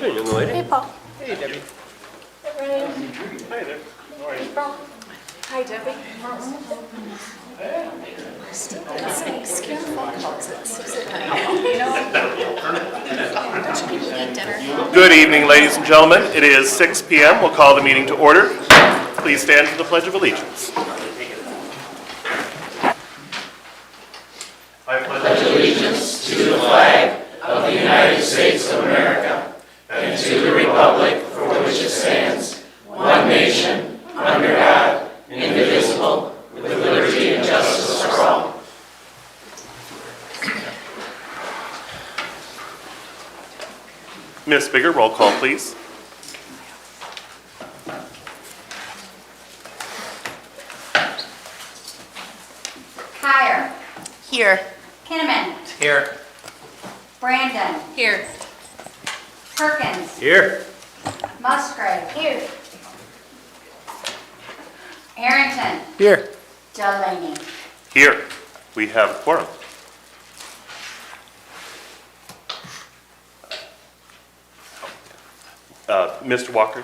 afternoon, young lady. Hey, Paul. Hey, Debbie. Hey, Ryan. Hi there. How are you? April. Hi, Debbie. It's phone calls at 6 at night. You know? Don't you people eat dinner? Good evening, ladies and gentlemen. It is 6 p.m. We'll call the meeting to order. Please stand for the Pledge of Allegiance. I pledge allegiance to the flag of the United States of America and to the republic for which it stands, one nation, under God, indivisible, with liberty and justice for all. Ms. Bigger, roll call, please. Kyer. Here. Kinnaman. Here. Brandon. Here. Perkins. Here. Musgrave. Here. Arrington. Here. Delaney. Here. We have a quorum. Mr. Walker?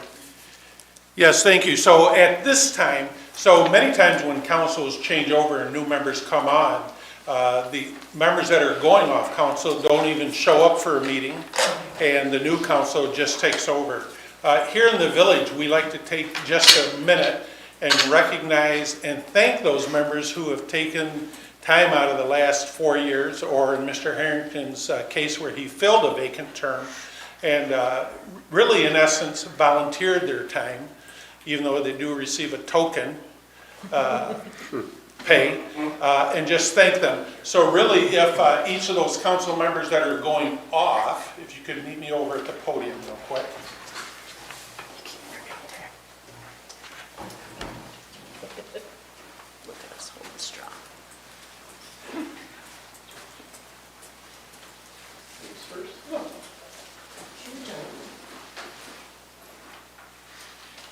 Yes, thank you. So at this time, so many times when councils change over and new members come on, the members that are going off council don't even show up for a meeting, and the new council just takes over. Here in the village, we like to take just a minute and recognize and thank those members who have taken time out of the last 4 years, or in Mr. Harrington's case where he filled a vacant term, and really, in essence, volunteered their time, even though they do receive a token pay, and just thank them. So really, if each of those council members that are going off, if you could meet me over at the podium real quick. Look at us holding strong.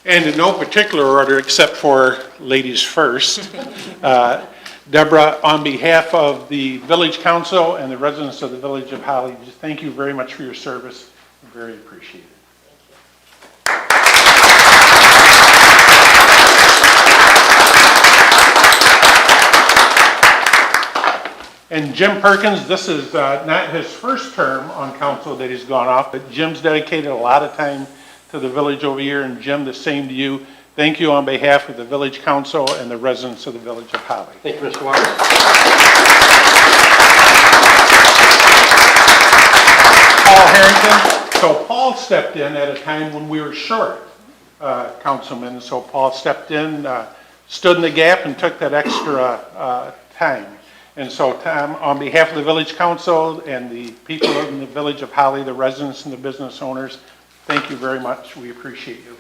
And in no particular order, except for ladies first. Deborah, on behalf of the Village Council and the residents of the Village of Holly, just thank you very much for your service. Very appreciated. And Jim Perkins, this is not his first term on council that he's gone off, but Jim's dedicated a lot of time to the village over here, and Jim, the same to you. Thank you on behalf of the Village Council and the residents of the Village of Holly. Thank you, Mr. Walker. Paul Harrington. So Paul stepped in at a time when we were short councilmen, so Paul stepped in, stood in the gap and took that extra time. And so Tom, on behalf of the Village Council and the people in the Village of Holly, the residents and the business owners, thank you very much. We appreciate you.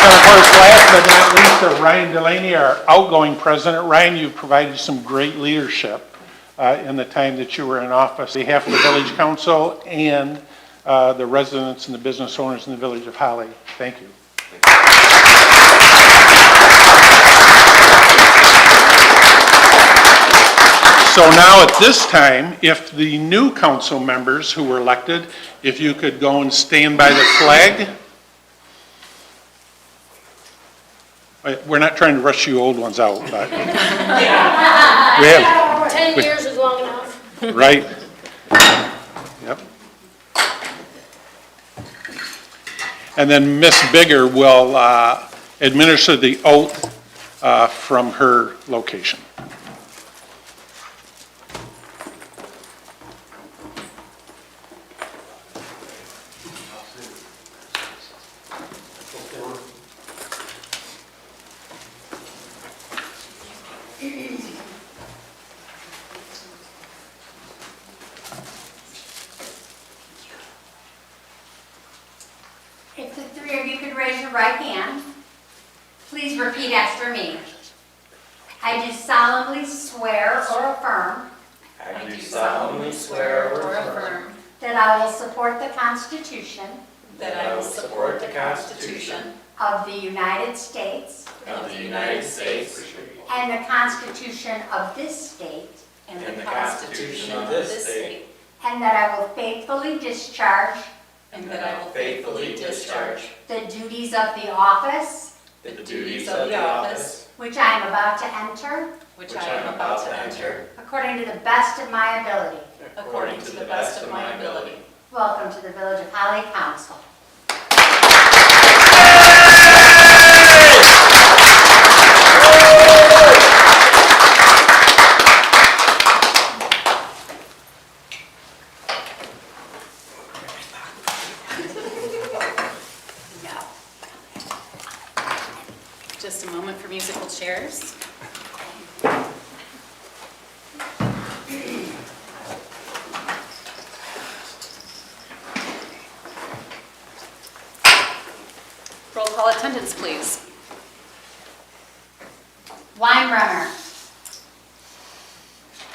And of course, last but not least, Ryan Delaney, our outgoing president. Ryan, you've provided some great leadership in the time that you were in office. On behalf of the Village Council and the residents and the business owners in the Village of Holly, thank you. So now at this time, if the new council members who were elected, if you could go and stand by the flag. We're not trying to rush you old ones out, but we have 10 years is long enough. right. Yep. And then Miss Bigger will administer the oath from her location. If the three of you could raise your right hand, please repeat after me. I do solemnly swear or affirm I do solemnly swear or affirm that I will support the Constitution that I will support the Constitution of the United States of the United States and the Constitution of this state and the Constitution of this state and that I will faithfully discharge and that I will faithfully discharge the duties of the office the duties of the office which I am about to enter which I am about to enter according to the best of my ability. according to the best of my ability. Welcome to the Village of Holly Council. Just a moment for musical chairs. Roll call attendance, please. Weinbrenner.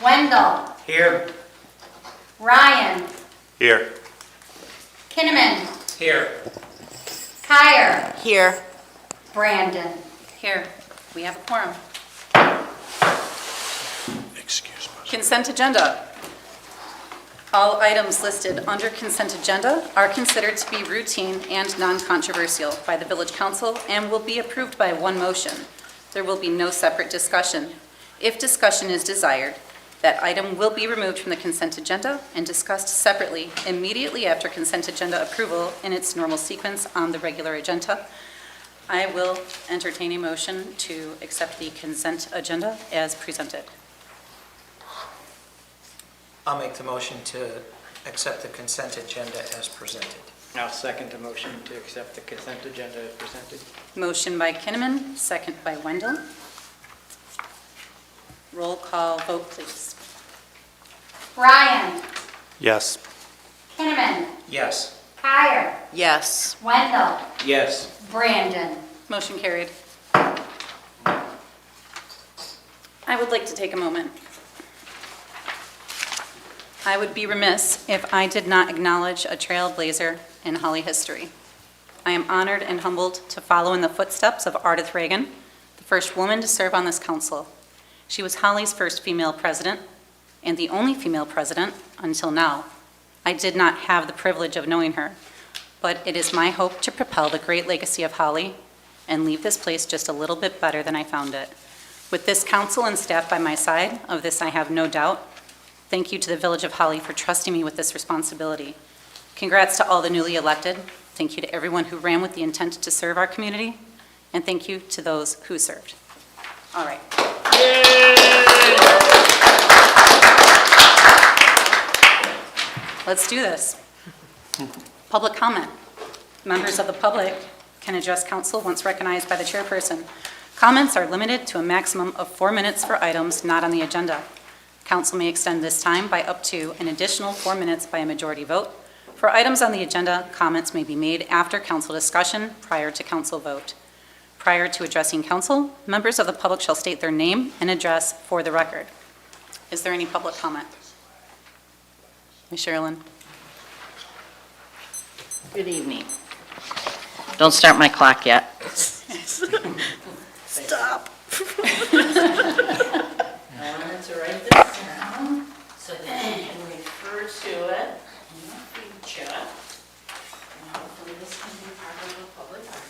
Wendell. Here. Ryan. Here. Kinnaman. Here. Kyer. Here. Brandon. Here. We have a quorum. Excuse me. Consent agenda. All items listed under consent agenda are considered to be routine and non-controversial by the Village Council and will be approved by one motion. There will be no separate discussion. If discussion is desired, that item will be removed from the consent agenda and discussed separately immediately after consent agenda approval in its normal sequence on the regular agenda. I will entertain a motion to accept the consent agenda as presented. I'll make the motion to accept the consent agenda as presented. I'll second the motion to accept the consent agenda as presented. Motion by Kinnaman, second by Wendell. Roll call vote, please. Ryan. Yes. Kinnaman. Yes. Kyer. Yes. Wendell. Yes. Brandon. Motion carried. I would like to take a moment. I would be remiss if I did not acknowledge a trailblazer in Holly history. I am honored and humbled to follow in the footsteps of Ardith Reagan, the first woman to serve on this council. She was Holly's first female president and the only female president until now. I did not have the privilege of knowing her, but it is my hope to propel the great legacy of Holly and leave this place just a little bit better than I found it. With this council and staff by my side, of this I have no doubt. Thank you to the Village of Holly for trusting me with this responsibility. Congrats to all the newly elected. Thank you to everyone who ran with the intent to serve our community. And thank you to those who served. All right. Let's do this. Public comment. Members of the public can address council once recognized by the chairperson. Comments are limited to a maximum of 4 minutes for items not on the agenda. Council may extend this time by up to an additional 4 minutes by a majority vote. For items on the agenda, comments may be made after council discussion prior to council vote. Prior to addressing council, members of the public shall state their name and address for the record. Is there any public comment? Ms. Sherilyn. Good evening. Don't start my clock yet. Stop. I wanted to write this down so that you can refer to it in the future. And hopefully this can be part of the public record.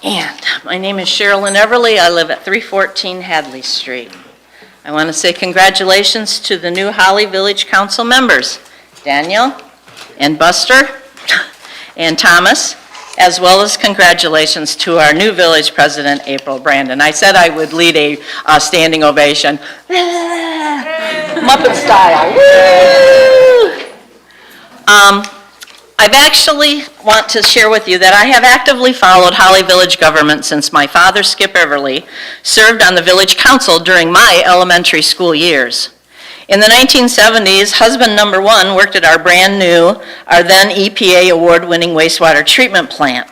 And my name is Sherilyn Everly. I live at 314 Hadley Street. I want to say congratulations to the new Holly Village Council members, Daniel and Buster and Thomas, as well as congratulations to our new village president, April Brandon. I said I would lead a standing ovation, Muppet style. Woo! I've actually want to share with you that I have actively followed Holly Village government since my father, Skip Everly, served on the village council during my elementary school years. In the 1970s, husband number one worked at our brand new, our then EPA award-winning wastewater treatment plant.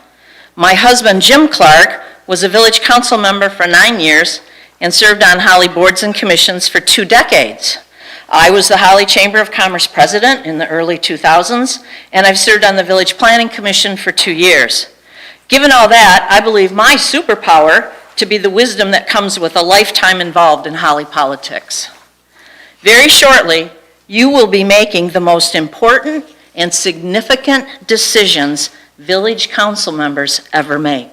My husband, Jim Clark, was a village council member for 9 years and served on Holly boards and commissions for 2 decades. I was the Holly Chamber of Commerce president in the early 2000s, and I've served on the Village Planning Commission for 2 years. Given all that, I believe my superpower to be the wisdom that comes with a lifetime involved in Holly politics. Very shortly, you will be making the most important and significant decisions village council members ever make.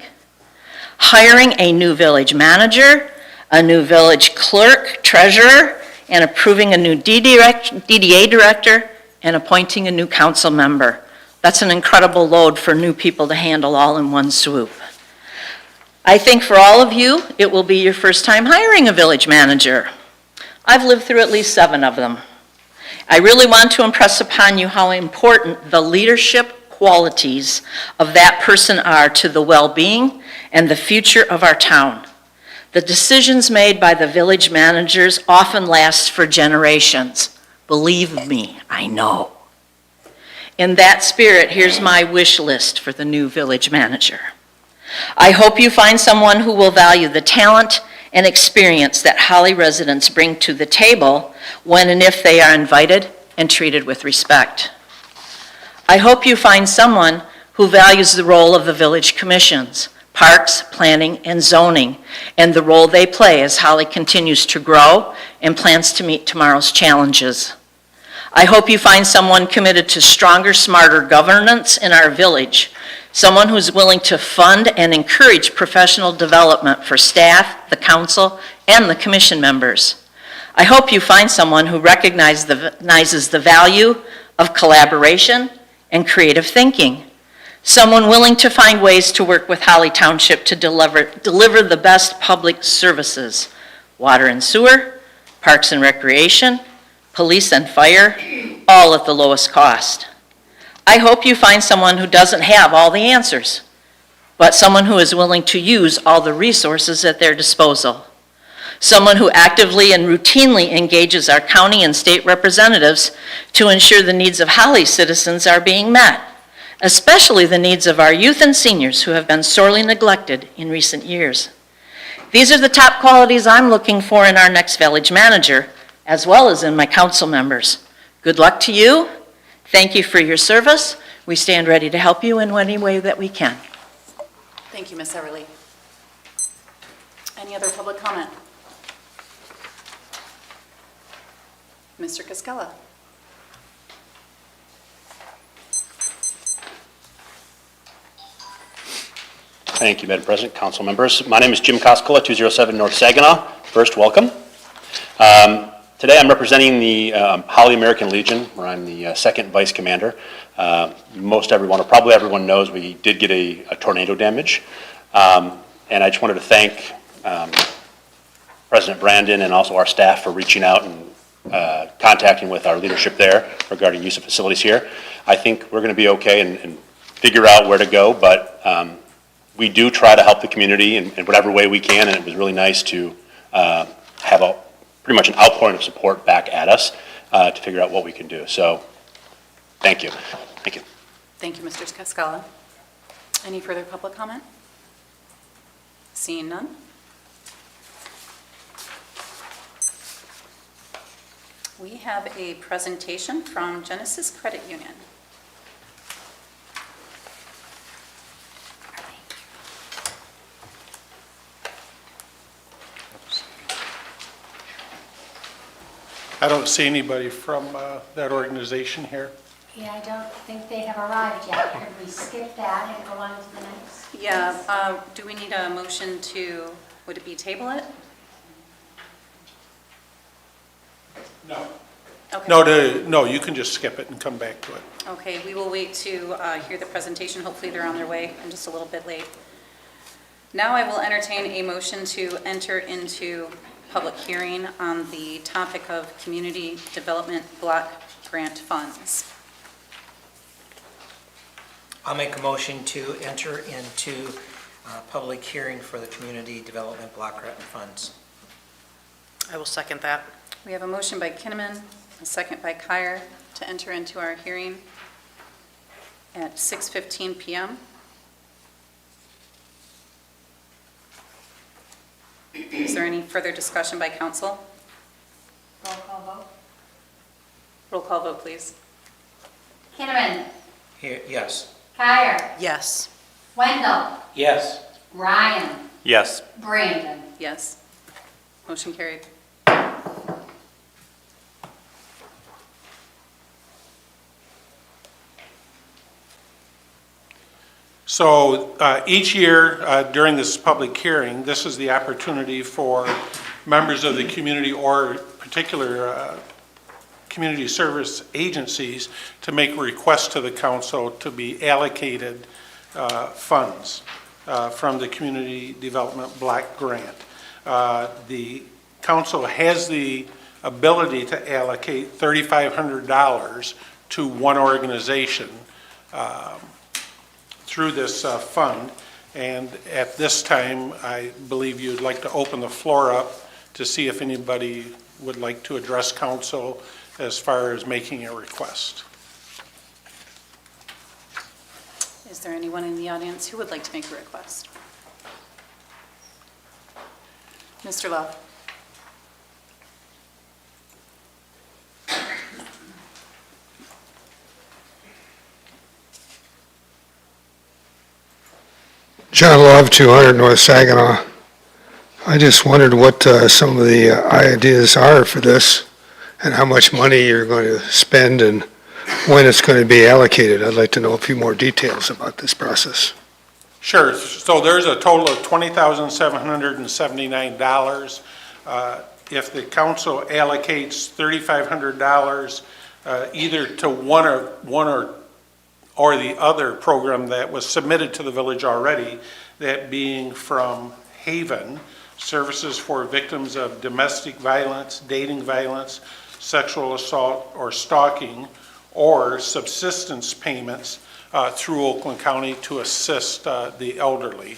Hiring a new village manager, a new village clerk, treasurer, and approving a new DDA director, and appointing a new council member. That's an incredible load for new people to handle all in one swoop. I think for all of you, it will be your first time hiring a village manager. I've lived through at least 7 of them. I really want to impress upon you how important the leadership qualities of that person are to the well-being and the future of our town. The decisions made by the village managers often last for generations. Believe me, I know. In that spirit, here's my wish list for the new village manager. I hope you find someone who will value the talent and experience that Holly residents bring to the table when and if they are invited and treated with respect. I hope you find someone who values the role of the village commissions, parks, planning, and zoning, and the role they play as Holly continues to grow and plans to meet tomorrow's challenges. I hope you find someone committed to stronger, smarter governance in our village, someone who's willing to fund and encourage professional development for staff, the council, and the commission members. I hope you find someone who recognizes the value of collaboration and creative thinking, someone willing to find ways to work with Holly Township to deliver the best public services, water and sewer, parks and recreation, police and fire, all at the lowest cost. I hope you find someone who doesn't have all the answers, but someone who is willing to use all the resources at their disposal. Someone who actively and routinely engages our county and state representatives to ensure the needs of Holly citizens are being met, especially the needs of our youth and seniors who have been sorely neglected in recent years. These are the top qualities I'm looking for in our next village manager, as well as in my council members. Good luck to you. Thank you for your service. We stand ready to help you in any way that we can. Thank you, Ms. Everly. Any other public comment? Mr. Cascella. Thank you, Madam President, council members. My name is Jim Koskela, 207 North Saginaw. First, welcome. Today I'm representing the Holly American Legion, where I'm the second vice commander. Probably everyone knows we did get a tornado damage. And I just wanted to thank President Brandon and also our staff for reaching out and contacting with our leadership there regarding use of facilities here. I think we're going to be okay and figure out where to go, but we do try to help the community in whatever way we can, and it was really nice to have pretty much an outpouring of support back at us to figure out what we can do. So, thank you. Thank you. Thank you, Mr. Cascella. Any further public comment? Seeing none. We have a presentation from Genesis Credit Union. I don't see anybody from that organization here. Yeah, I don't think they have arrived yet. Could we skip that and go on to the next? Yeah, do we need a motion to, would it be table it? No. Okay. No, you can just skip it and come back to it. Okay, we will wait to hear the presentation. Hopefully they're on their way. I'm just a little bit late. Now I will entertain a motion to enter into public hearing on the topic of community development block grant funds. I'll make a motion to enter into public hearing for the Community Development Block Grant Funds. I will second that. We have a motion by Kinnaman, a second by Kyer to enter into our hearing at 6:15 p.m. Is there any further discussion by council? Roll call vote. Roll call vote, please. Kinnaman. Here, yes. Kyer. Yes. Wendell. Yes. Ryan. Yes. Brandon. Yes. Motion carried. So each year during this public hearing, this is the opportunity for members of the community or particular community service agencies to make requests to the council to be allocated funds from the Community Development Block Grant. The council has the ability to allocate $3,500 to one organization through this fund. And at this time, I believe you'd like to open the floor up to see if anybody would like to address council as far as making a request. Is there anyone in the audience who would like to make a request? Mr. Love? John Love, 200 North Saginaw. I just wondered what some of the ideas are for this and how much money you're going to spend and when it's going to be allocated. I'd like to know a few more details about this process. Sure. So there's a total of $20,779. If the council allocates $3,500 either to one or the other program that was submitted to the village already, that being from Haven, Services for Victims of Domestic Violence, Dating Violence, Sexual Assault, or Stalking, or subsistence payments through Oakland County to assist the elderly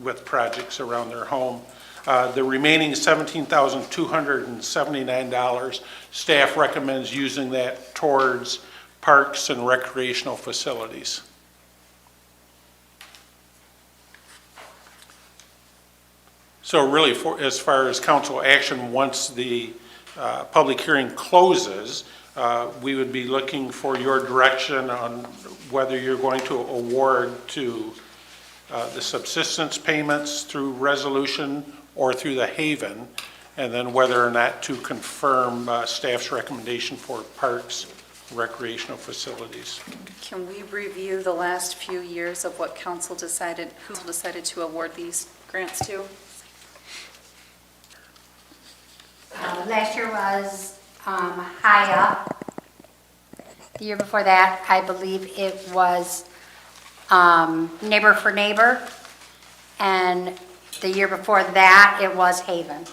with projects around their home. The remaining $17,279, staff recommends using that towards parks and recreational facilities. So really, as far as council action, once the public hearing closes, we would be looking for your direction on whether you're going to award to the subsistence payments through resolution or through the Haven, and then whether or not to confirm staff's recommendation for parks, recreational facilities. Can we review the last few years of what council decided, who decided to award these grants to? Last year was Haya. The year before that, I believe it was Neighbor for Neighbor. And the year before that, it was Haven.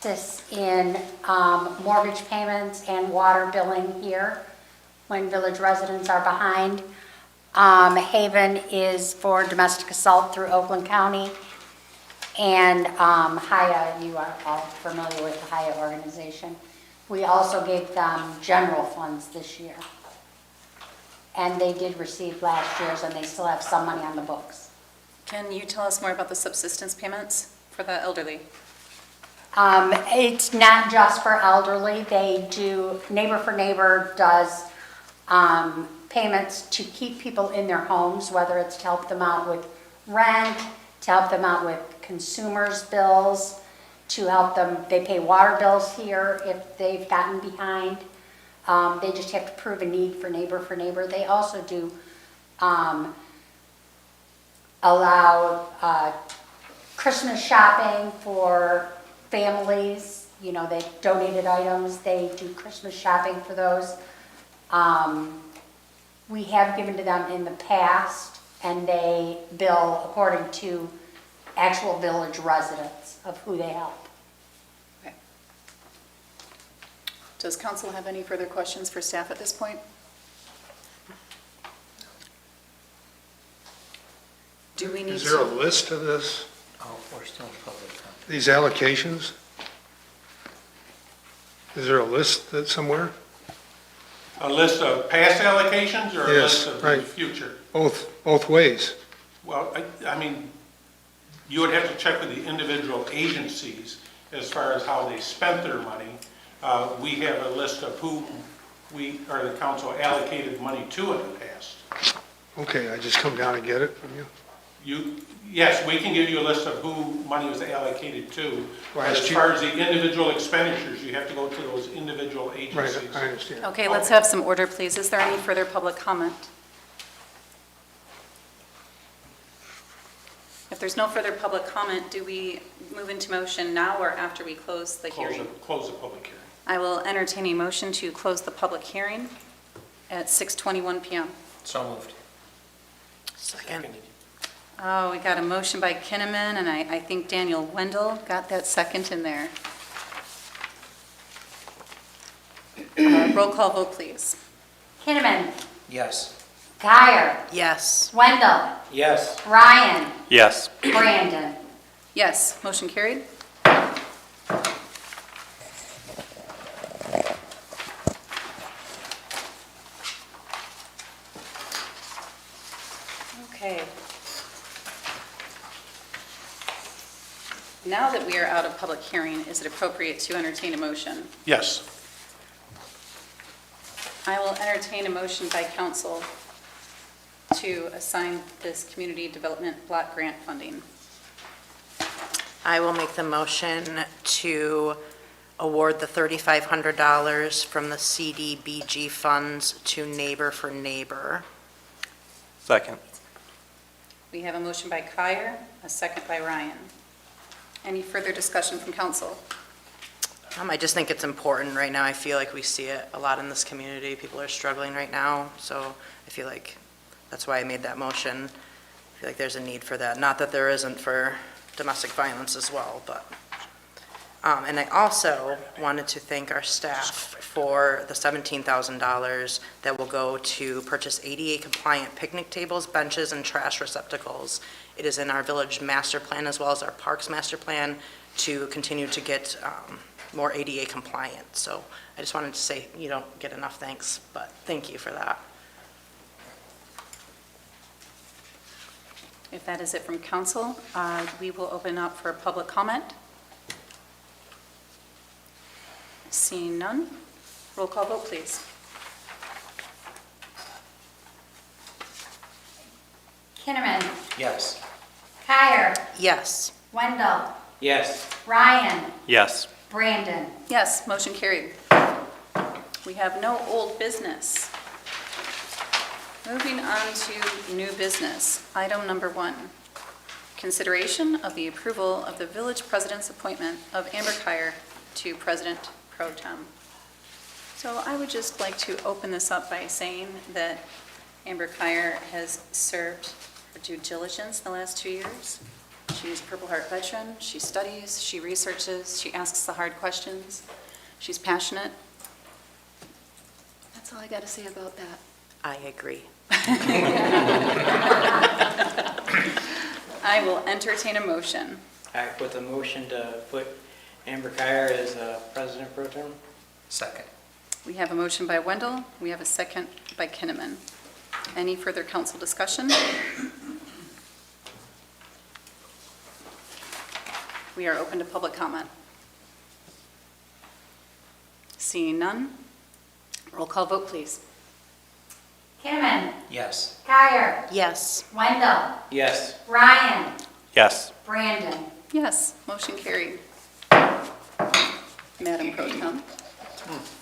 This in mortgage payments and water billing here when village residents are behind. Haven is for domestic assault through Oakland County. And Haya, you are all familiar with the Haya organization. We also gave them general funds this year. And they did receive last year's, and they still have some money on the books. Can you tell us more about the subsistence payments for the elderly? It's not just for elderly. They do, Neighbor for Neighbor does payments to keep people in their homes, whether it's to help them out with rent, to help them out with consumers' bills, to help them, they pay water bills here if they've gotten behind. They just have to prove a need for Neighbor for Neighbor. They also do allow Christmas shopping for families. You know, they donated items. They do Christmas shopping for those. We have given to them in the past, and they bill according to actual village residents of who they help. Okay. Does council have any further questions for staff at this point? Do we need Is there a to? list of this, Oh, we're still in public comment. these allocations? Is there a list that somewhere? A list of past allocations or a Yes, list of the right. future? Both ways. Well, I mean, you would have to check with the individual agencies as far as how they spent their money. We have a list of who we, or the council allocated money to in the past. Okay, I just come down and get it from you? Yes, we can give you a list of who money was allocated to. Last As year. far as the individual expenditures, you have to go to those individual Right, agencies. I understand. Okay, let's have some order, please. Is there any further public comment? If there's no further public comment, do we move into motion now or after we close the hearing? Close the public hearing. I will entertain a motion to close the public hearing at 6:21 PM. So moved. Second. Oh, we got a motion by Kinnaman, and I think Daniel Wendell got that second in there. Roll call vote, please. Kinnaman, Yes. Guyer, Yes. Wendell, Yes. Ryan, Yes. Brandon. Yes, motion carried. Okay. Now that we are out of public hearing, is it appropriate to entertain a motion? Yes. I will entertain a motion by council to assign this community development block grant funding. I will make the motion to award the $3,500 from the CDBG funds to Neighbor for Neighbor. Second. We have a motion by Kyer, a second by Ryan. Any further discussion from council? I just think it's important right now. I feel like we see it a lot in this community. People are struggling right now, so I feel like that's why I made that motion. I feel like there's a need for that. Not that there isn't for domestic violence as well, but. And I also wanted to thank our staff for the $17,000 that will go to purchase ADA-compliant picnic tables, benches, and trash receptacles. It is in our village master plan as well as our parks master plan to continue to get more ADA compliant. So I just wanted to say you don't get enough thanks, but thank you for that. If that is it from council, we will open up for public comment. Seeing none, roll call vote, please. Kinnaman, Yes. Guyer, Yes. Wendell, Yes. Ryan, Yes. Brandon. Yes, motion carried. We have no old business. Moving on to new business. Item number 1, consideration of the approval of the village president's appointment of Amber Kyer to President Pro Tem. So I would just like to open this up by saying that Amber Kyer has served her due diligence the last 2 years. She's a Purple Heart veteran. She studies, she researches, she asks the hard questions. She's passionate. That's all I got to say about that. I agree. I will entertain a motion. I put the motion to put Amber Kyer as President Pro Tem. Second. We have a motion by Wendell. We have a second by Kinnaman. Any further council discussion? We are open to public comment. Seeing none, roll call vote, please. Kinnaman, Yes. Guyer, Yes. Wendell, Yes. Ryan, Yes. Brandon. Yes, motion carried. Madam Pro Tem.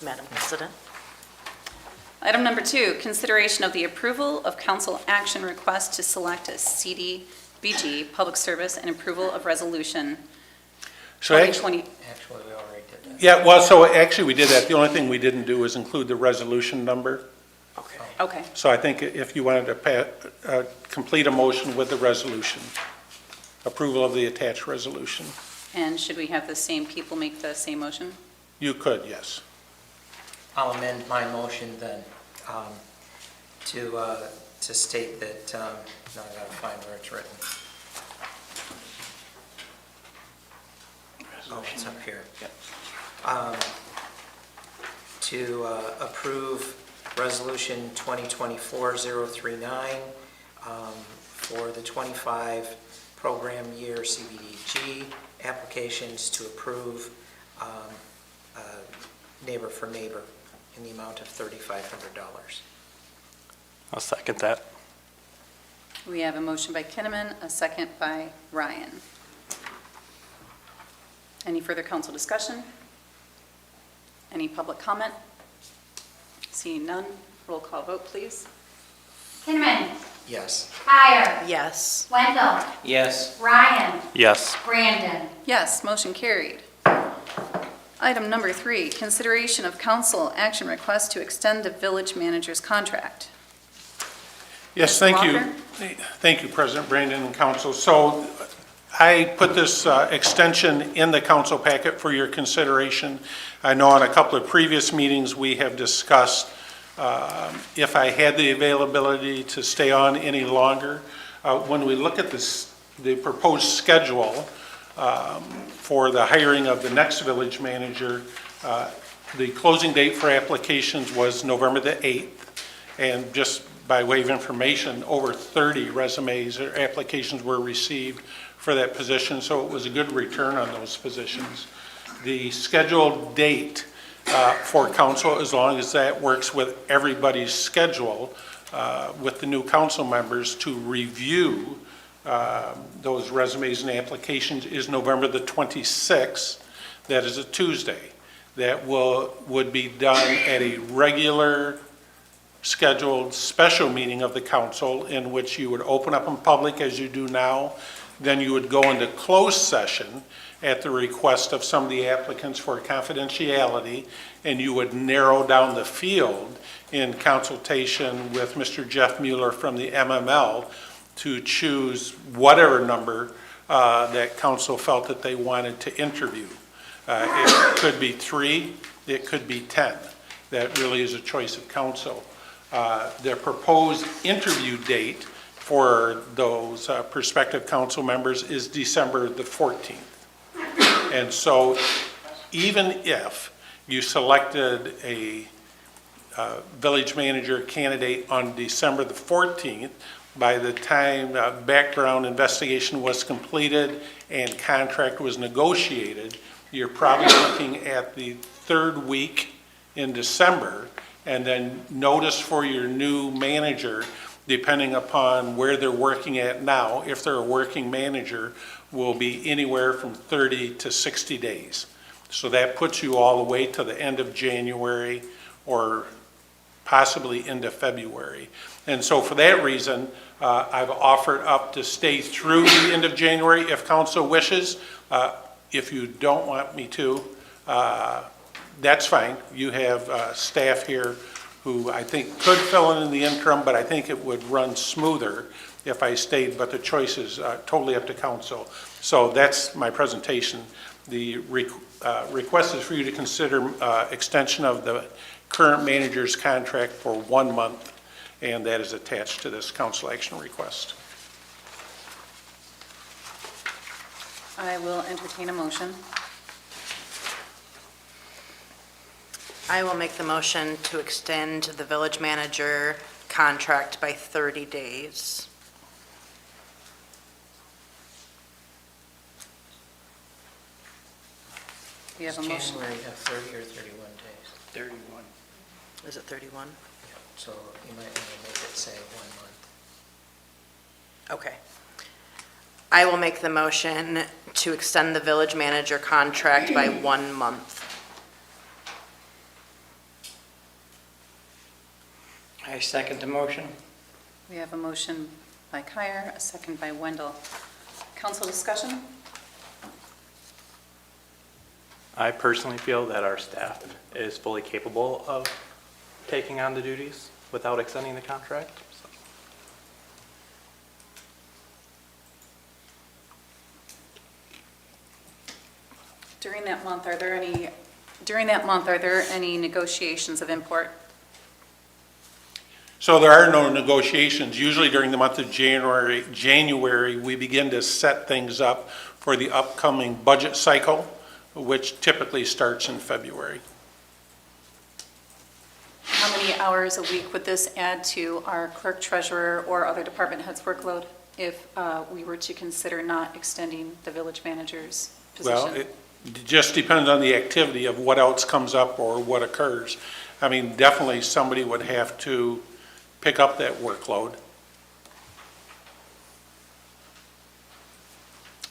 Madam President. Item number 2, consideration of the approval of council action request to select a CDBG public service and approval of resolution So 2020. Actually, we already did that. yeah, well, so actually we did that. The only thing we didn't do is include the resolution number. Okay. Okay, So I think if you wanted to complete a motion with the resolution, approval of the attached resolution, and should we have the same people make the same motion? you could, yes. I'll amend my motion then to state that, now I gotta find where it's written. Oh, it's up here. To approve Resolution 2024-039 for the 25 program year CBDG applications to approve Neighbor for Neighbor in the amount of $3,500. I'll second that. We have a motion by Kinnaman, a second by Ryan. Any further council discussion? Any public comment? Seeing none, roll call vote, please. Kinnaman, Yes. Kyer, Yes. Wendell, Yes. Ryan, Yes. Brandon. Yes, motion carried. Item number 3, consideration of council action request to extend the village manager's contract. Yes, thank you. Walker? Thank you, President Brandon and council. So I put this extension in the council packet for your consideration. I know on a couple of previous meetings, we have discussed if I had the availability to stay on any longer. When we look at the proposed schedule for the hiring of the next village manager, the closing date for applications was November the 8th. And just by way of information, over 30 resumes or applications were received for that position, so it was a good return on those positions. The scheduled date for council, as long as that works with everybody's schedule, with the new council members to review those resumes and applications, is November the 26th. That is a Tuesday. That would be done at a regular scheduled special meeting of the council in which you would open up in public as you do now. Then you would go into closed session at the request of some of the applicants for confidentiality, and you would narrow down the field in consultation with Mr. Jeff Mueller from the MML to choose whatever number that council felt that they wanted to interview. It could be 3, it could be 10. That really is a choice of council. The proposed interview date for those prospective council members is December the 14th. And so even if you selected a village manager candidate on December the 14th, by the time background investigation was completed and contract was negotiated, you're probably looking at the 3rd week in December, and then notice for your new manager, depending upon where they're working at now, if they're a working manager, will be anywhere from 30 to 60 days. So that puts you all the way to the end of January or possibly into February. And so for that reason, I've offered up to stay through the end of January if council wishes. If you don't want me to, that's fine. You have staff here who I think could fill in the interim, but I think it would run smoother if I stayed, but the choice is totally up to council. So that's my presentation. The request is for you to consider extension of the current manager's contract for 1 month, and that is attached to this council action request. I will entertain a motion. I will make the motion to extend the village manager contract by 30 days. We have a motion. January have 30 or 31 days? 31. Is it 31? Yeah, so you might want to make it say 1 month. Okay. I will make the motion to extend the village manager contract by 1 month. I second the motion. We have a motion by Kyer, a second by Wendell. Council discussion? I personally feel that our staff is fully capable of taking on the duties without extending the contract. So, During that month, are there any negotiations of import? So there are no negotiations. Usually during the month of January, we begin to set things up for the upcoming budget cycle, which typically starts in February. How many hours a week would this add to our clerk, treasurer, or other department heads' workload if we were to consider not extending the village manager's position? Well, it just depends on the activity of what else comes up or what occurs. I mean, definitely somebody would have to pick up that workload.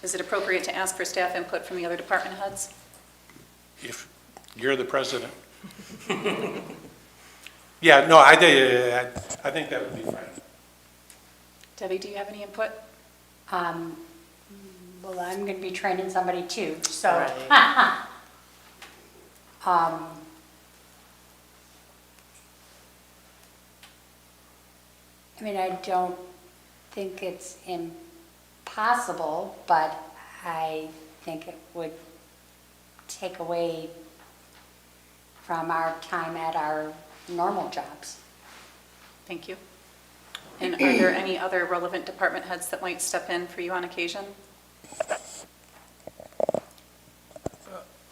Is it appropriate to ask for staff input from the other department heads? If you're the president. Yeah, no, I think that would be fine. Debbie, do you have any input? Well, I'm going to be training somebody too, so. Right. I mean, I don't think it's impossible, but I think it would take away from our time at our normal jobs. Thank you. And are there any other relevant department heads that might step in for you on occasion?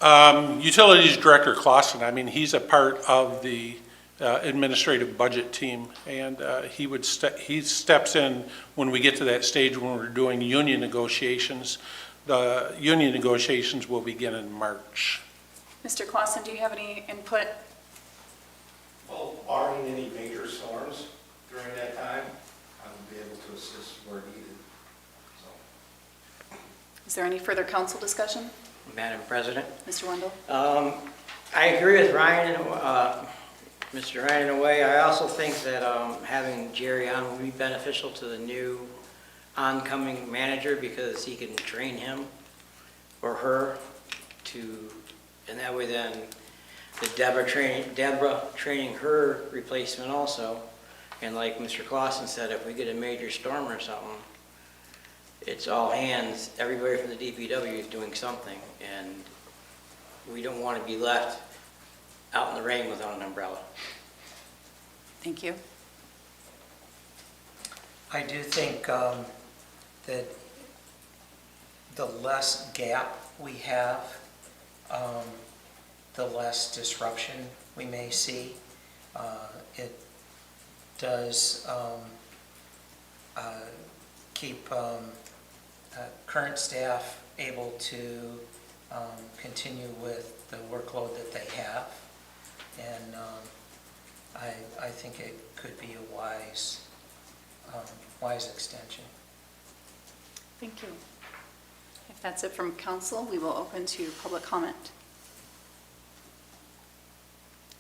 Utilities Director Clausen, I mean, he's a part of the administrative budget team, and he steps in when we get to that stage when we're doing union negotiations. The union negotiations will begin in March. Mr. Clausen, do you have any input? Well, barring any major storms during that time, I would be able to assist where needed. So. Is there any further council discussion? Madam President. Mr. Wendell? I agree with Ryan, Mr. Ryan in a way. I also think that having Jerry on will be beneficial to the new oncoming manager because he can train him or her and that way then the Deborah training her replacement also. And like Mr. Clausen said, if we get a major storm or something, it's all hands, everybody from the DPW is doing something, and we don't want to be left out in the rain without an umbrella. Thank you. I do think that the less gap we have, the less disruption we may see. It does keep current staff able to continue with the workload that they have. And I think it could be a wise extension. Thank you. If that's it from council, we will open to public comment.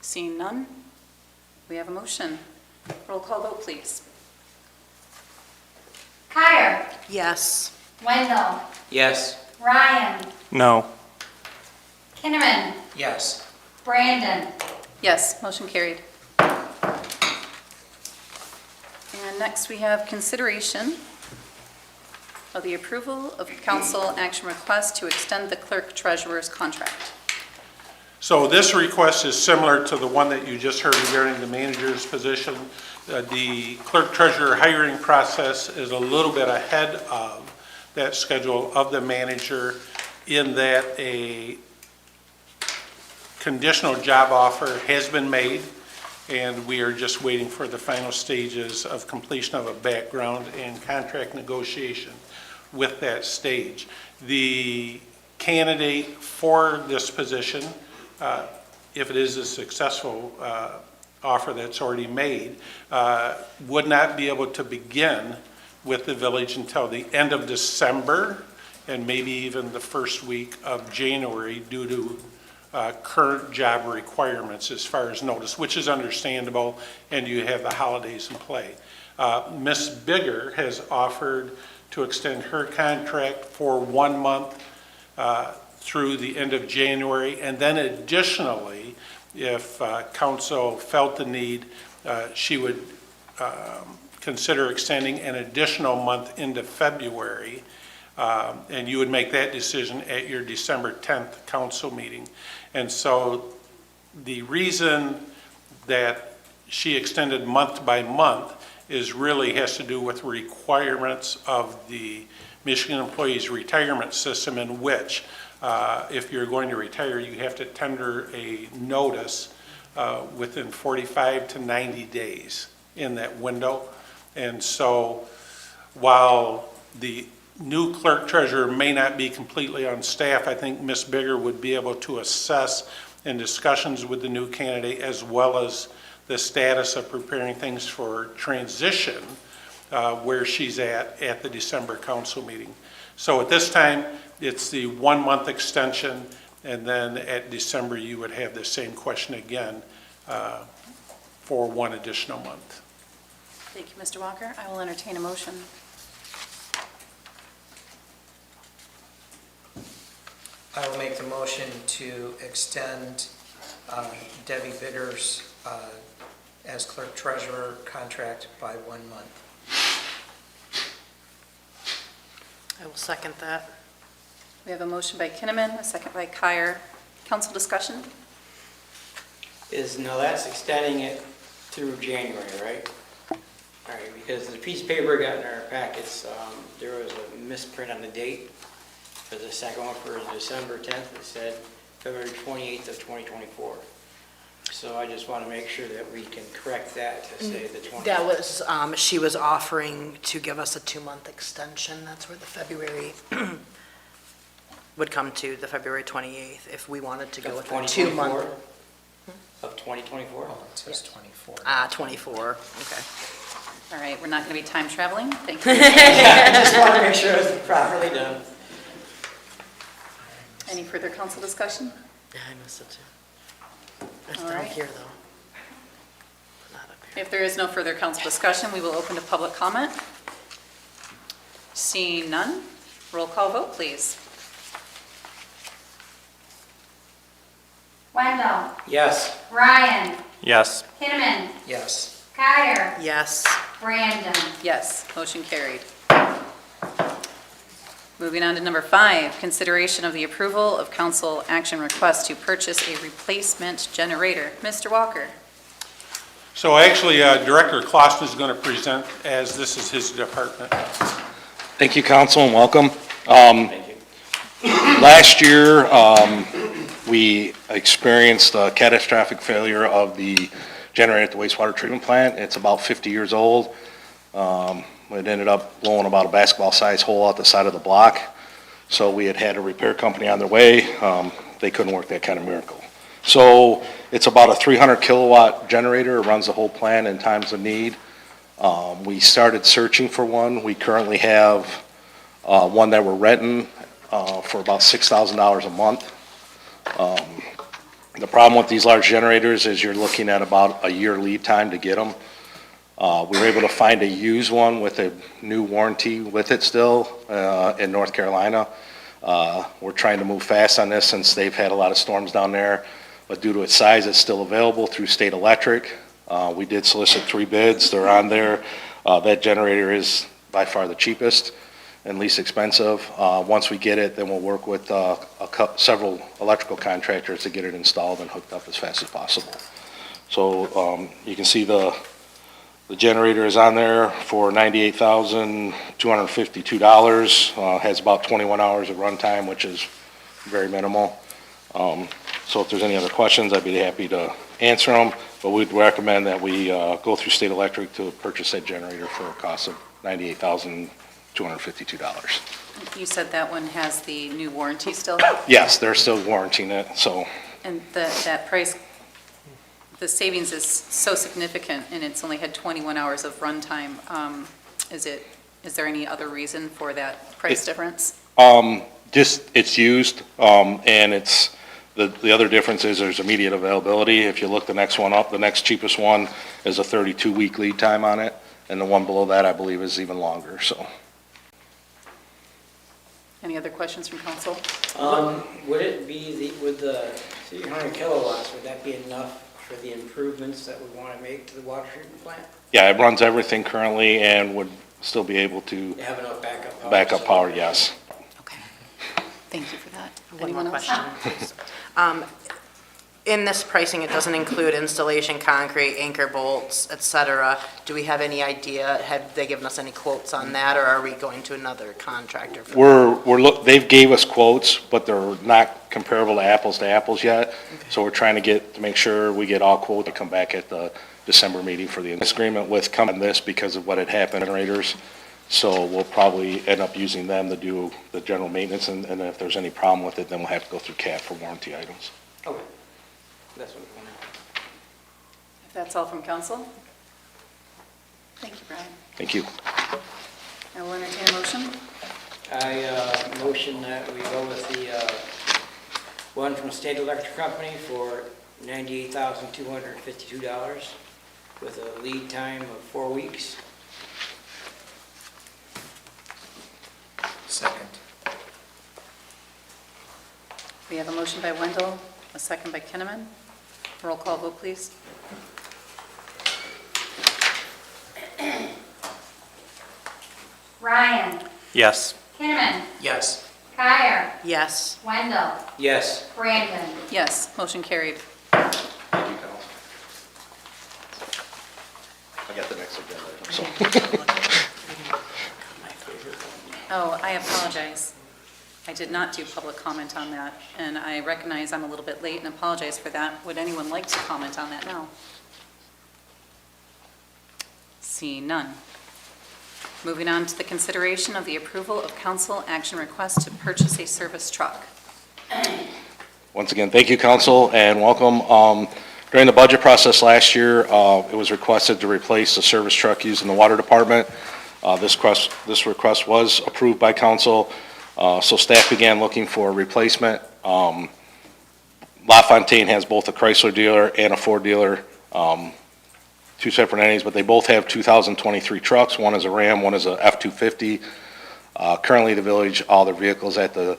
Seeing none, we have a motion. Roll call vote, please. Kyer, Yes. Wendell, Yes. Ryan, No. Kinnaman, Yes. Brandon. Yes, motion carried. And next we have consideration of the approval of council action request to extend the clerk treasurer's contract. So this request is similar to the one that you just heard regarding the manager's position. The clerk treasurer hiring process is a little bit ahead of that schedule of the manager in that a conditional job offer has been made, and we are just waiting for the final stages of completion of a background and contract negotiation with that stage. The candidate for this position, if it is a successful offer that's already made, would not be able to begin with the village until the end of December and maybe even the first week of January due to current job requirements as far as notice, which is understandable, and you have the holidays in play. Ms. Bigger has offered to extend her contract for 1 month through the end of January, and then additionally, if council felt the need, she would consider extending an additional month into February, and you would make that decision at your December 10th council meeting. And so the reason that she extended month by month is really has to do with requirements of the Michigan Employees Retirement System, in which if you're going to retire, you have to tender a notice within 45 to 90 days in that window. And so while the new clerk treasurer may not be completely on staff, I think Ms. Bigger would be able to assess and discussions with the new candidate, as well as the status of preparing things for transition, where she's at the December council meeting. So at this time, it's the 1-month extension, and then at December, you would have the same question again for 1 additional month. Thank you, Mr. Walker. I will entertain a motion. I will make the motion to extend Debbie Bitter's as clerk treasurer contract by 1 month. I will second that. We have a motion by Kinnaman, a second by Kyer. Council discussion? No, that's extending it through January, right? All right, because the piece of paper we got in our packets, there was a misprint on the date. For the second one, for December 10th, it said February 28th of 2024. So I just want to make sure that we can correct that to say the 20th. That was, she was offering to give us a 2-month extension. That's where the February would come to, the February 28th, if we wanted to go with a 2-month. Of 2024? Oh, it says 24. 24, okay. All right, we're not going to be time traveling. Thank you. I just want to make sure it's properly done. Any further council discussion? Yeah, I missed it too. It's All down right. here, though. Not up here. If there is no further council discussion, we will open to public comment. Seeing none, roll call vote, please. Wendell, Yes. Ryan, Yes. Kinnaman, Yes. Kyer, Yes. Brandon. Yes, motion carried. Moving on to number 5, consideration of the approval of council action request to purchase a replacement generator. Mr. Walker? So actually, Director Clausen is going to present, as this is his department. Thank you, council, and welcome. Thank you. Last year, we experienced a catastrophic failure of the generator at the wastewater treatment plant. It's about 50 years old. It ended up blowing about a basketball-sized hole out the side of the block. So we had a repair company on their way. They couldn't work that kind of miracle. So it's about a 300 kilowatt generator. It runs the whole plant in times of need. We started searching for one. We currently have one that we're renting for about $6,000 a month. The problem with these large generators is you're looking at about a year lead time to get them. We were able to find a used one with a new warranty with it still in North Carolina. We're trying to move fast on this since they've had a lot of storms down there, but due to its size, it's still available through State Electric. We did solicit 3 bids. They're on there. That generator is by far the cheapest and least expensive. Once we get it, then we'll work with several electrical contractors to get it installed and hooked up as fast as possible. So you can see the generator is on there for $98,252. Has about 21 hours of runtime, which is very minimal. So if there's any other questions, I'd be happy to answer them. But we'd recommend that we go through State Electric to purchase that generator for a cost of $98,252. You said that one has the new warranty still? Yes, they're still warranting it, so. And that price, the savings is so significant, and it's only had 21 hours of runtime. Is there any other reason for that price difference? Just, it's used, and it's, the other difference is there's immediate availability. If you look the next one up, the next cheapest one is a 32-week lead time on it, and the one below that, I believe, is even longer, so. Any other questions from council? Would it be, with the 300 kilowatts, would that be enough for the improvements that we want to make to the water treatment plant? Yeah, it runs everything currently and would still be able to You have enough backup power? backup power, yes. Okay. Thank you for that. One Anyone more else? question, please. In this pricing, it doesn't include installation, concrete, anchor bolts, et cetera. Do we have any idea, have they given us any quotes on that, or are we going to another contractor? They've gave us quotes, but they're not comparable to apples yet. So we're trying to make sure we get all quotes to come back at the December meeting for the agreement with this because of what had happened generators. So we'll probably end up using them to do the general maintenance, and if there's any problem with it, then we'll have to go through CAT for warranty items. Okay. That's what we're gonna. If that's all from council? Thank you, Brian. Thank you. I will entertain a motion. I motion that we go with the one from State Electric Company for $98,252 with a lead time of 4 weeks. Second. We have a motion by Wendell, a second by Kinnaman. Roll call vote, please. Ryan, Yes. Kinnaman, Yes. Kyer, Yes. Wendell, Yes. Brandon. Yes, motion carried. Thank you, Council. I got the next agenda, so. Oh, I apologize. I did not do public comment on that, and I recognize I'm a little bit late and apologize for that. Would anyone like to comment on that now? Seeing none. Moving on to the consideration of the approval of council action request to purchase a service truck. Once again, thank you, council, and welcome. During the budget process last year, it was requested to replace the service truck used in the water department. This request was approved by council, so staff began looking for a replacement. LaFontaine has both a Chrysler dealer and a Ford dealer, two separate entities, but they both have 2023 trucks. One is a Ram, one is a F-250. Currently, the village, all their vehicles at the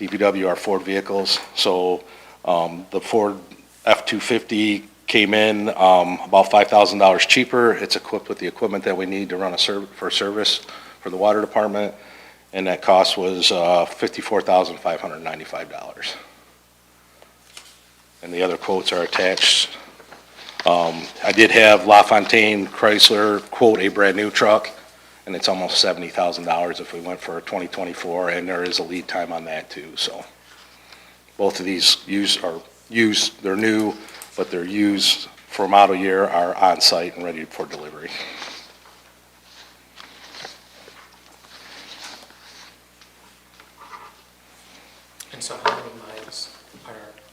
DPW are Ford vehicles. So the Ford F-250 came in about $5,000 cheaper. It's equipped with the equipment that we need to run for service for the water department, and that cost was $54,595. And the other quotes are attached. I did have LaFontaine Chrysler quote a brand-new truck, and it's almost $70,000 if we went for a 2024, and there is a lead time on that too, so. Both of these they're new, but they're used for model year, are on-site and ready for delivery. And so how many miles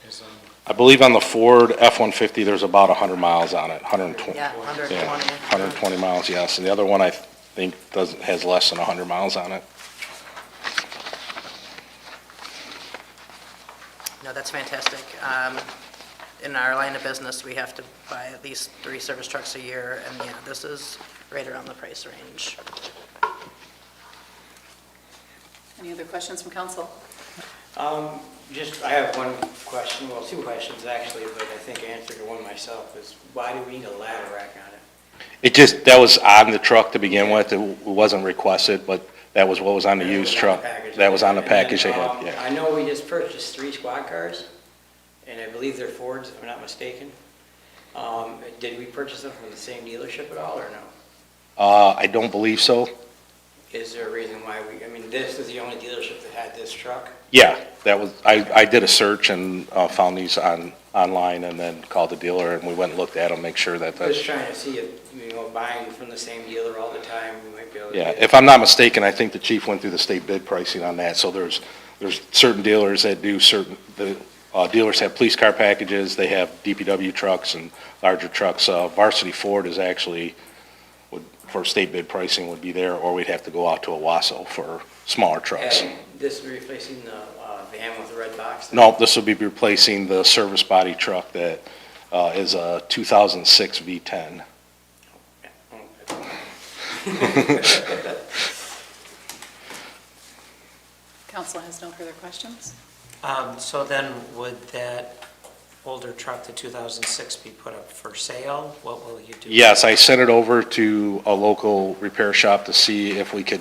is on? I believe on the Ford F-150, there's about 100 miles on it, 120. Yeah, 120. Yeah, 120 miles, yes. And the other one, I think, has less than 100 miles on it. No, that's fantastic. In our line of business, we have to buy at least 3 service trucks a year, and yeah, this is right around the price range. Any other questions from council? I have one question, well, 2 questions actually, but I think I answered one myself, is why do we need a ladder rack on it? That was on the truck to begin with. It wasn't requested, but that was what was on the used truck. That was on the package they had, yeah. I know we just purchased 3 squad cars, and I believe they're Fords, if I'm not mistaken. Did we purchase them from the same dealership at all, or no? I don't believe so. Is there a reason why this is the only dealership that had this truck? Yeah, I did a search and found these online and then called the dealer and we went and looked at them, make sure that Just trying to see if, buying from the same dealer all the time, we might be able to. yeah, if I'm not mistaken, I think the chief went through the state bid pricing on that. So there's certain dealers that do dealers have police car packages, they have DPW trucks and larger trucks. Varsity Ford is actually, for state bid pricing would be there, or we'd have to go out to Owasso for smaller trucks. And this is replacing the van with the red box? No, this will be replacing the service body truck that is a 2006 V10. Council has no further questions? So then would that older truck, the 2006, be put up for sale? What will you do? Yes, I sent it over to a local repair shop to see if we could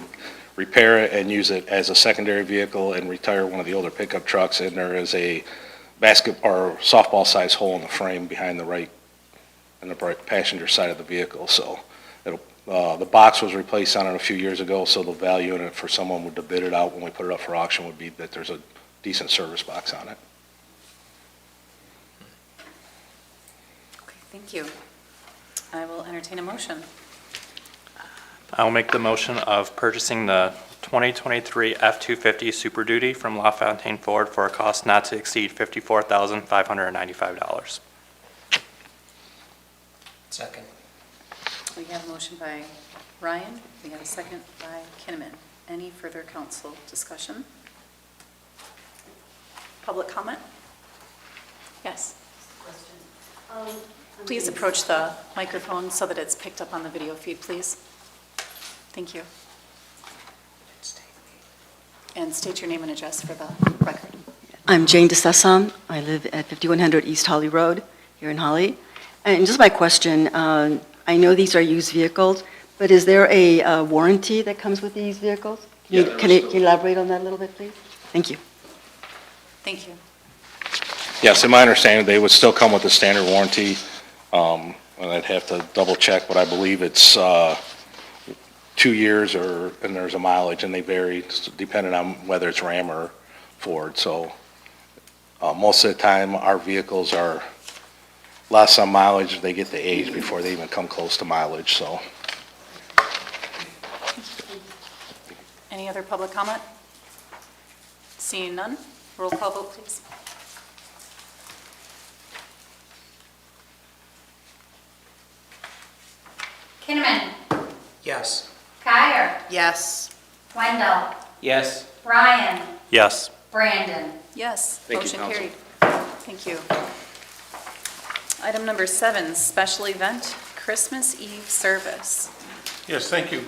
repair it and use it as a secondary vehicle and retire one of the older pickup trucks. And there is a softball size hole in the frame behind the passenger side of the vehicle. So the box was replaced on it a few years ago, so the value in it for someone to bid it out when we put it up for auction would be that there's a decent service box on it. Okay, thank you. I will entertain a motion. I'll make the motion of purchasing the 2023 F-250 Super Duty from LaFontaine Ford for a cost not to exceed $54,595. Second. We have a motion by Ryan, we have a second by Kinnaman. Any further council discussion? Public comment? Yes. Please approach the microphone so that it's picked up on the video feed, please. Thank you. And state your name and address for the record. I'm Jane DeSessom. I live at 5100 East Holly Road here in Holly. And just my question, I know these are used vehicles, but is there a warranty that comes with these vehicles? Can you elaborate on that a little bit, please? Thank you. Thank you. Yes, in my understanding, they would still come with a standard warranty. And I'd have to double check, but I believe it's 2 years and there's a mileage, and they vary depending on whether it's Ram or Ford. So most of the time, our vehicles are less on mileage. They get the age before they even come close to mileage, so. Any other public comment? Seeing none, roll call vote, please. Kinnaman. Yes. Kyer. Yes. Wendell. Yes. Ryan. Yes. Brandon. Yes, Thank you, motion Council. carried. Thank you. Item number 7, special event, Christmas Eve service. Yes, thank you,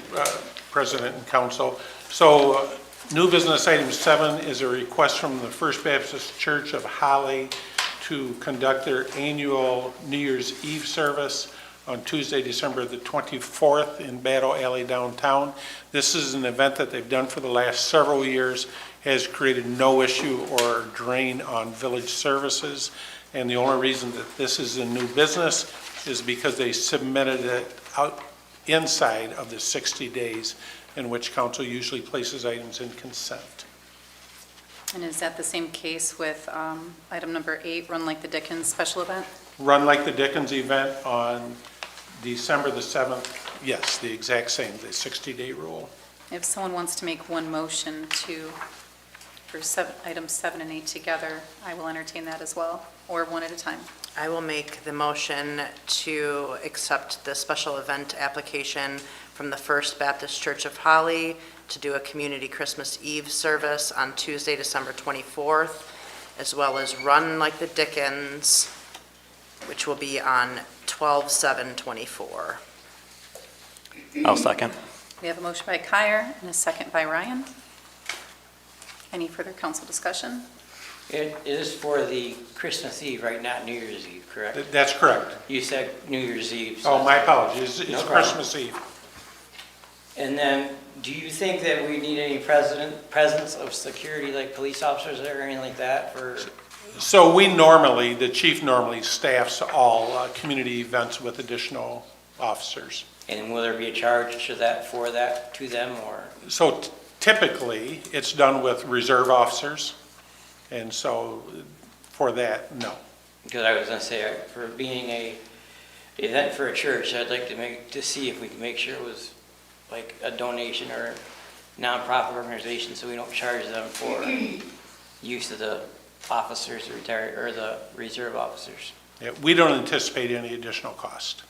President and Council. So, new business item 7 is a request from the First Baptist Church of Holly to conduct their annual New Year's Eve service on Tuesday, December the 24th in Battle Alley downtown. This is an event that they've done for the last several years, has created no issue or drain on village services. And the only reason that this is a new business is because they submitted it out inside of the 60 days in which council usually places items in consent. And is that the same case with item number 8, Run Like the Dickens special event? Run Like the Dickens event on December the 7th, yes, the exact same, the 60-day rule. If someone wants to make one motion for items 7 and 8 together, I will entertain that as well, or one at a time. I will make the motion to accept the special event application from the First Baptist Church of Holly to do a community Christmas Eve service on Tuesday, December 24th, as well as Run Like the Dickens, which will be on 12/7/24. I'll second. We have a motion by Kyer and a second by Ryan. Any further council discussion? It is for the Christmas Eve, right, not New Year's Eve, correct? That's correct. You said New Year's Eve. so- Oh, my apologies, No it's problem. Christmas Eve. And then, do you think that we need any presence of security, like police officers there or anything like that for? So we normally, the chief normally staffs all community events with additional officers. And will there be a charge to that, to them, or? So typically, it's done with reserve officers, and so for that, no. Because I was gonna say, for being a event for a church, I'd like to see if we can make sure it was like a donation or nonprofit organization, so we don't charge them for use of the officers or the reserve officers. Yeah, we don't anticipate any additional cost.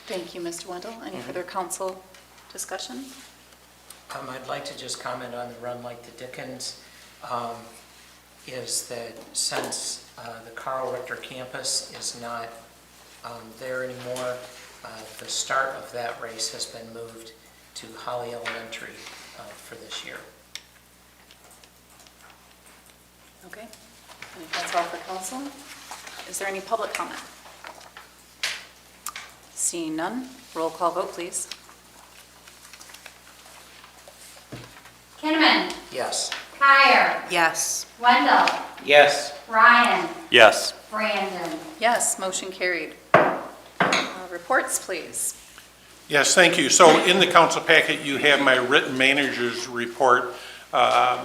Thank you, Mr. Wendell. Any further council discussion? I'd like to just comment on the Run Like the Dickens, is that since the Carl Richter campus is not there anymore, the start of that race has been moved to Holly Elementary for this year. Okay. And if that's all for council, is there any public comment? Seeing none, roll call vote, please. Kinnaman. Yes. Kyer. Yes. Wendell. Yes. Ryan. Yes. Brandon. Yes, motion carried. Reports, please. Yes, thank you. So in the council packet, you have my written manager's report,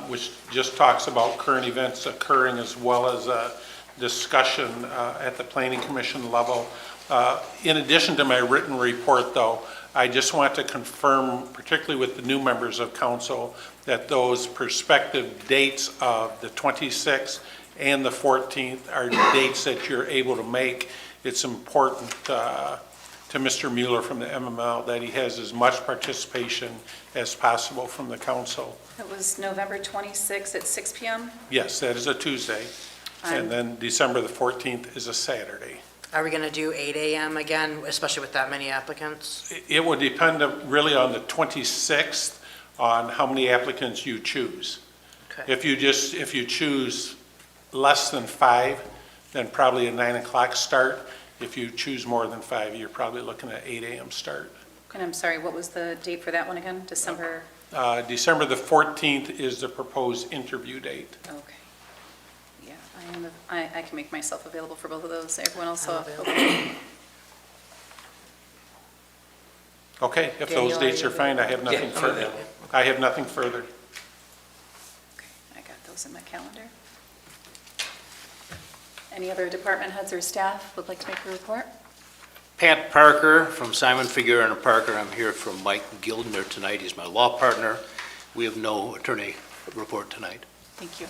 which just talks about current events occurring as well as a discussion at the planning commission level. In addition to my written report, though, I just want to confirm, particularly with the new members of council, that those prospective dates of the 26th and the 14th are dates that you're able to make, it's important to Mr. Mueller from the MML that he has as much participation as possible from the council. It was November 26th at 6 PM. Yes, that is a Tuesday, and then December the 14th is a Saturday. Are we going to do 8 AM again, especially with that many applicants? It would depend really on the 26th on how many applicants you choose. Okay. If you choose less than 5, then probably a 9 o'clock start. If you choose more than 5, you're probably looking at 8 AM start. And I'm sorry, what was the date for that one again? December? December the 14th is the proposed interview date. Okay. Yeah, I can make myself available for both of those. Everyone else I'm available? Okay, if those Daniel, dates are are you fine, I have nothing further. I have nothing further. Okay, I got those in my calendar. Any other department heads or staff would like to make a report? Pat Parker from Simon Figueroa and Parker. I'm here from Mike Gildner tonight. He's my law partner. We have no attorney report tonight. Thank you.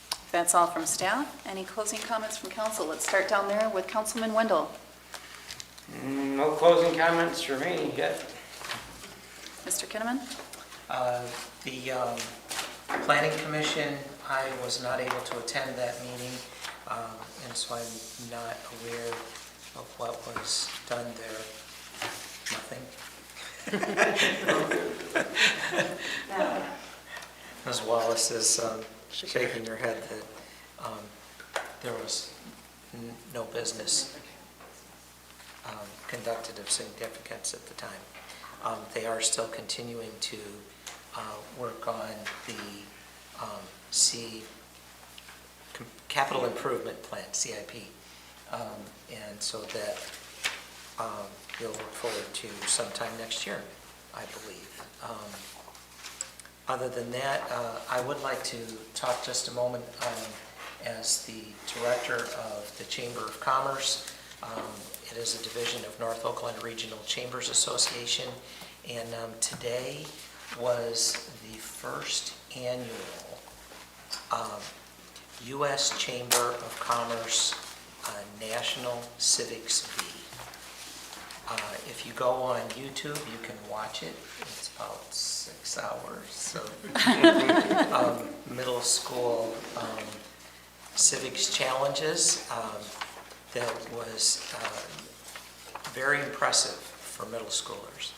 If that's all from staff, any closing comments from council? Let's start down there with Councilman Wendell. No closing comments for me yet. Mr. Kinnaman? The Planning Commission, I was not able to attend that meeting, and so I'm not aware of what was done there. Nothing. Ms. Wallace is shaking her head that there was no business conducted of significance at the time. They are still continuing to work on the Capital Improvement Plan, CIP, and so that you'll look forward to sometime next year, I believe. Other than that, I would like to talk just a moment as the director of the Chamber of Commerce. It is a division of North Oakland Regional Chambers Association, and today was the first annual U.S. Chamber of Commerce National Civics Bee. If you go on YouTube, you can watch it. It's about 6 hours of middle school civics challenges that was very impressive for middle schoolers.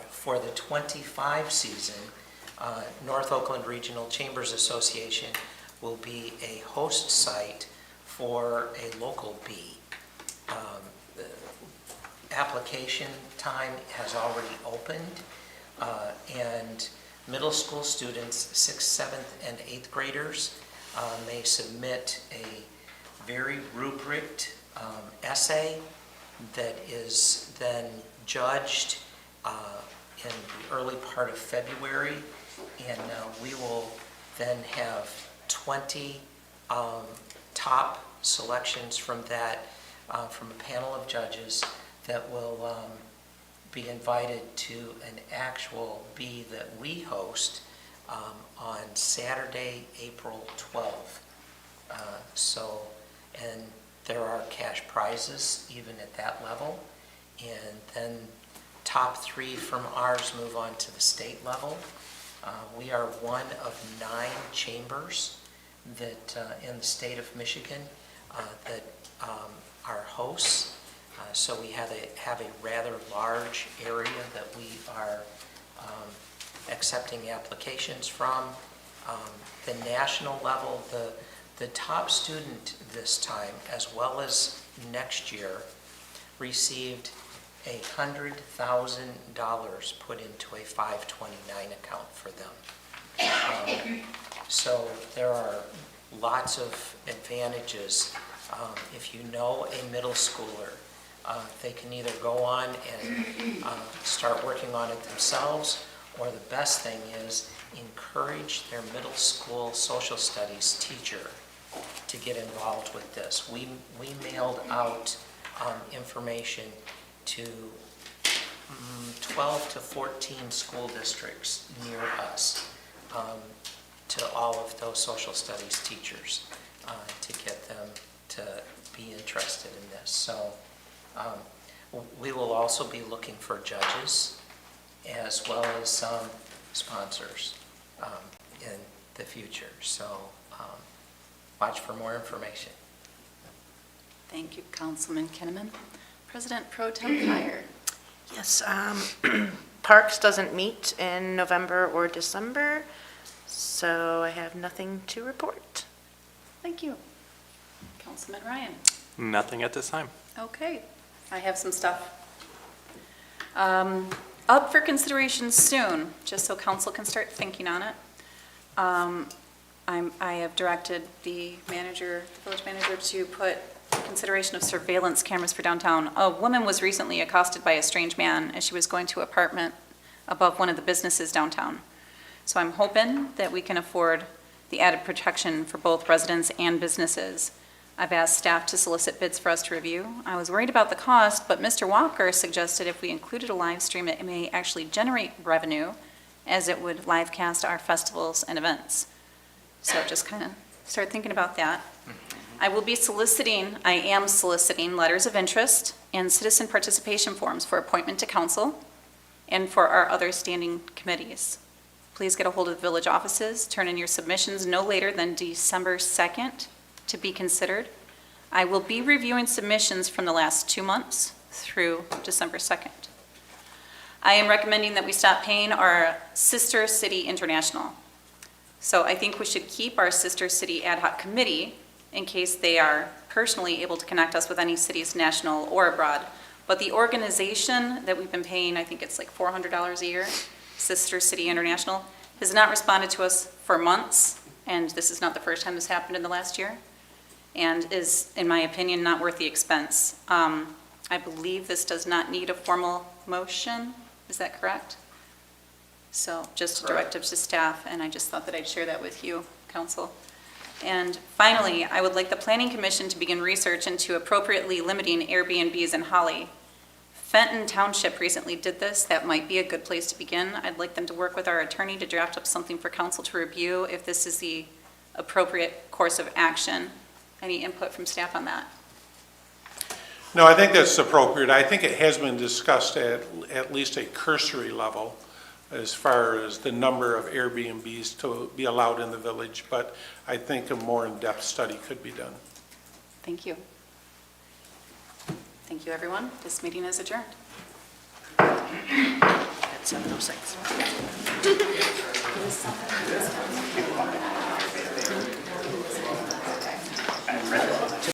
For the 25 season, North Oakland Regional Chambers Association will be a host site for a local bee. The application time has already opened, and middle school students, 6th, 7th, and 8th graders may submit a very rubriced essay that is then judged in the early part of February, and we will then have 20 top selections from that, from a panel of judges that will be invited to an actual bee that we host on Saturday, April 12th. And there are cash prizes even at that level, and then top 3 from ours move on to the state level. We are one of 9 chambers that in the state of Michigan that are hosts. So we have a rather large area that we are accepting applications from. The national level, the top student this time, as well as next year, received $100,000 put into a 529 account for them. So there are lots of advantages. If you know a middle schooler, they can either go on and start working on it themselves, or the best thing is encourage their middle school social studies teacher to get involved with this. We mailed out information to 12 to 14 school districts near us, to all of those social studies teachers. to get them to be interested in this. So we will also be looking for judges as well as some sponsors in the future. So watch for more information. Thank you, Councilman Kinnaman. President Pro Tem Kyer. Yes, Parks doesn't meet in November or December, so I have nothing to report. Thank you. Councilman Ryan. Nothing at this time. Okay, I have some stuff. Up for consideration soon, just so council can start thinking on it. I have directed the village manager to put consideration of surveillance cameras for downtown. A woman was recently accosted by a strange man as she was going to an apartment above one of the businesses downtown. So I'm hoping that we can afford the added protection for both residents and businesses. I've asked staff to solicit bids for us to review. I was worried about the cost, but Mr. Walker suggested if we included a live stream, it may actually generate revenue as it would live cast our festivals and events. So just kind of start thinking about that. I am soliciting letters of interest and citizen participation forms for appointment to council and for our other standing committees. Please get a hold of the village offices, turn in your submissions no later than December 2nd to be considered. I will be reviewing submissions from the last 2 months through December 2nd. I am recommending that we stop paying our Sister City International. So I think we should keep our Sister City Ad Hoc Committee in case they are personally able to connect us with any cities, national or abroad. But the organization that we've been paying, I think it's like $400 a year, Sister City International, has not responded to us for months, and this is not the first time this happened in the last year, and is, in my opinion, not worth the expense. I believe this does not need a formal motion, is that correct? So just a directive to staff, and I just thought that I'd share that with you, council. And finally, I would like the Planning Commission to begin research into appropriately limiting Airbnbs in Holly. Fenton Township recently did this. That might be a good place to begin. I'd like them to work with our attorney to draft up something for council to review if this is the appropriate course of action. Any input from staff on that? No, I think that's appropriate. I think it has been discussed at least a cursory level as far as the number of Airbnbs to be allowed in the village, but I think a more in-depth study could be done. Thank you. Thank you, everyone. This meeting is adjourned. At 7:06.